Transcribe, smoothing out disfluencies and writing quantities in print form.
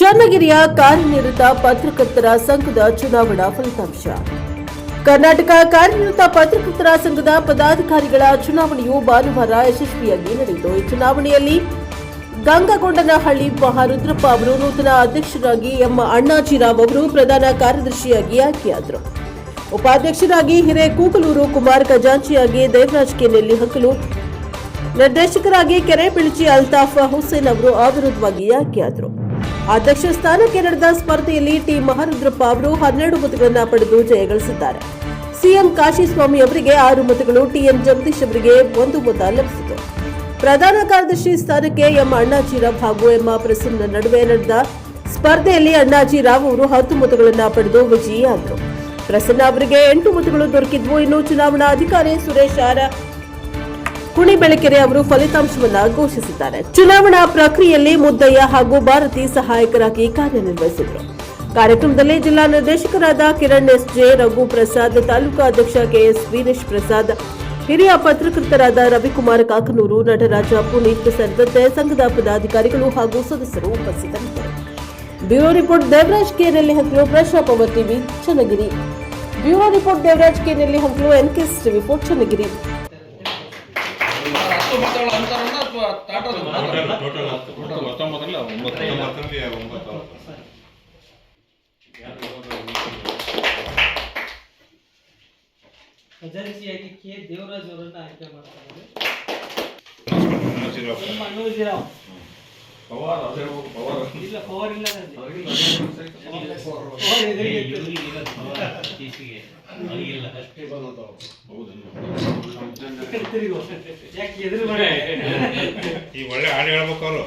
ಚನ್ನಗಿರಿಯ ಕಾರ್ಯನಿರತ ಪತ್ರಕರ್ತರ ಸಂಘದ ಚುನಾವಣಾ ಫಲಿತಾಂಶ. ಕರ್ನಾಟಕ ಕಾರ್ಯನಿರತ ಪತ್ರಕರ್ತರ ಸಂಘದ ಪದಾಧಿಕಾರಿಗಳ ಚುನಾವಣೆಯು ಭಾನುವಾರ ಯಶಸ್ವಿಯಾಗಿ ನಡೆಯಿತು. ಈ ಚುನಾವಣೆಯಲ್ಲಿ ಗಂಗಗೊಂಡನಹಳ್ಳಿ ಮಹಾರುದ್ರಪ್ಪ ಅವರು ನೂತನ ಅಧ್ಯಕ್ಷರಾಗಿ, ಎಂ ಅಣ್ಣಾಜಿರಾವ್ ಅವರು ಪ್ರಧಾನ ಕಾರ್ಯದರ್ಶಿಯಾಗಿ ಆಯ್ಕೆಯಾದರು. ಉಪಾಧ್ಯಕ್ಷರಾಗಿ ಹಿರೇಕೂಕಲೂರು ಕುಮಾರ್, ಖಜಾಂಚಿಯಾಗಿ ದೇವರಾಜ್ ಕೆ ನೆಲ್ಲಿಹಂಕಲು, ನಿರ್ದೇಶಕರಾಗಿ ಕೆರೆಬಿಳ್ಚಿ ಅಲ್ತಾಫ್ ಹುಸೇನ್ ಅವರು ಅವಿರೋಧವಾಗಿ ಆಯ್ಕೆಯಾದರು. ಅಧ್ಯಕ್ಷ ಸ್ಥಾನಕ್ಕೆ ನಡೆದ ಸ್ಪರ್ಧೆಯಲ್ಲಿ ಟಿ ಮಹಾರುದ್ರಪ್ಪ ಅವರು 12 ಮತಗಳನ್ನು ಪಡೆದು ಜಯಗಳಿಸಿದ್ದಾರೆ. ಸಿಎಂ ಕಾಶಿಸ್ವಾಮಿ ಅವರಿಗೆ 6 ಮತಗಳು, ಟಿಎನ್ ಜಗದೀಶ್ ಅವರಿಗೆ 1 ಮತ ಲಭಿಸಿತು. ಪ್ರಧಾನ ಕಾರ್ಯದರ್ಶಿ ಸ್ಥಾನಕ್ಕೆ ಎಂ ಅಣ್ಣಾಜಿರಾವ್ ಹಾಗೂ ಎಂ ಪ್ರಸನ್ನ ನಡುವೆ ನಡೆದ ಸ್ಪರ್ಧೆಯಲ್ಲಿ ಅಣ್ಣಾಜಿರಾವ್ ಅವರು 10 ಮತಗಳನ್ನು ಪಡೆದು ವಿಜಯಿಯಾದರು. ಪ್ರಸನ್ನ ಅವರಿಗೆ 8 ಮತಗಳು ದೊರಕಿದ್ವು. ಇನ್ನು ಚುನಾವಣಾ ಅಧಿಕಾರಿ ಸುರೇಶ್ ಆರ್ ಕುಣಿಬೆಳಕೆರೆ ಅವರು ಫಲಿತಾಂಶವನ್ನು ಘೋಷಿಸಿದ್ದಾರೆ. ಚುನಾವಣಾ ಪ್ರಕ್ರಿಯೆಯಲ್ಲಿ ಮುದ್ದಯ್ಯ ಹಾಗೂ ಭಾರತಿ ಸಹಾಯಕರಾಗಿ ಕಾರ್ಯನಿರ್ವಹಿಸಿದರು. ಕಾರ್ಯಕ್ರಮದಲ್ಲಿ ಜಿಲ್ಲಾ ನಿರ್ದೇಶಕರಾದ ಕಿರಣ್ ಎಸ್ಜೆ, ರಘು ಪ್ರಸಾದ್, ತಾಲೂಕಾ ಅಧ್ಯಕ್ಷ ಕೆಎಸ್ ವೀರೇಶ್ ಪ್ರಸಾದ್, ಹಿರಿಯ ಪತ್ರಕರ್ತರಾದ ರವಿಕುಮಾರ್ ಕಾಕನೂರು, ನಟರಾಜ, ಪುನೀತ್ ಸೇರಿದಂತೆ ಸಂಘದ ಪದಾಧಿಕಾರಿಗಳು ಹಾಗೂ ಸದಸ್ಯರು ಉಪಸ್ಥಿತರಿದ್ದರು. Bureau report Devaraj K Nellihankalu, ಪ್ರಶಾ power TV, Channagiri. Bureau report Devaraj K Nellihankalu, NKS TV 4 Channagiri. ಖಜಾಂಚಿಯಾಗಿ ಕೆ ದೇವರಾಜ್ ಅವರನ್ನು ಆಯ್ಕೆ ಮಾಡ್ತಾರೆ. ಪವರ್ ಇಲ್ಲ ಯಾಕೆ ಎದುರು ಮಾಡಿ ಈ ಒಳ್ಳೆ ಹಾಡು ಹೇಳ್ಬೇಕು ಅವರು.